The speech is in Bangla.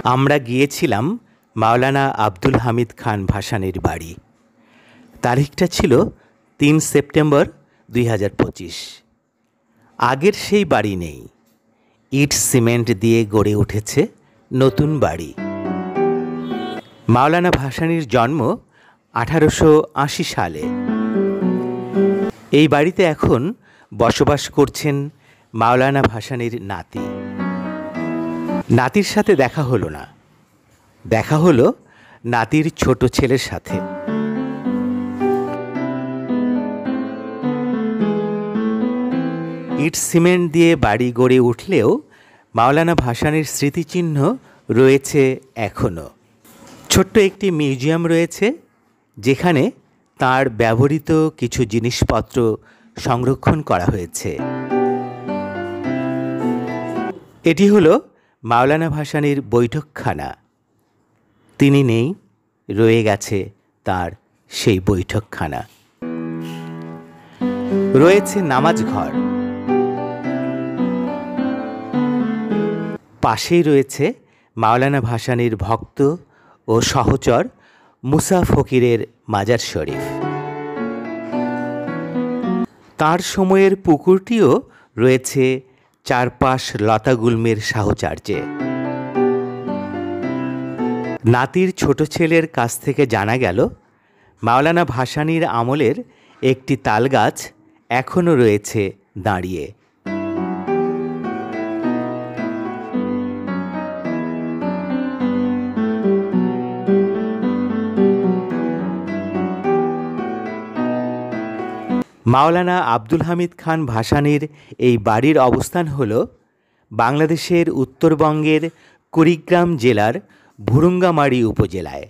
আমরা গিয়েছিলাম মাওলানা আব্দুল হামিদ খান ভাসানীর বাড়ি। তারিখটা ছিল ৩ সেপ্টেম্বর ২০২৫। আগের সেই বাড়ি নেই, ইট সিমেন্ট দিয়ে গড়ে উঠেছে নতুন বাড়ি। মাওলানা ভাসানীর জন্ম ১৮৮০ সালে। এই বাড়িতে এখন বসবাস করছেন মাওলানা ভাসানীর নাতি। নাতির সাথে দেখা হলো না, দেখা হলো নাতির ছোট ছেলের সাথে। ইট সিমেন্ট দিয়ে বাড়ি গড়ে উঠলেও মাওলানা ভাসানীর স্মৃতিচিহ্ন রয়েছে এখনও। ছোট্ট একটি মিউজিয়াম রয়েছে, যেখানে তার ব্যবহৃত কিছু জিনিসপত্র সংরক্ষণ করা হয়েছে। এটি হলো মাওলানা ভাসানীর বৈঠকখানা। তিনি নেই, রয়ে গেছে তার সেই বৈঠকখানা। রয়েছে নামাজ ঘর, পাশেই রয়েছে মাওলানা ভাসানীর ভক্ত ও সহচর মুসা ফকিরের মাজার শরীফ। তার সময়ের পুকুরটিও রয়েছে চারপাশ লতাগুল্মের সাহচর্যে। নাতির ছোট ছেলের কাছ থেকে জানা গেল, মাওলানা ভাসানীর আমলের একটি তালগাছ এখনও রয়েছে দাঁড়িয়ে। মাওলানা আব্দুল হামিদ খান ভাসানীর এই বাড়ির অবস্থান হল বাংলাদেশের উত্তরবঙ্গের কুড়িগ্রাম জেলার ভুরুঙ্গামারী উপজেলায়।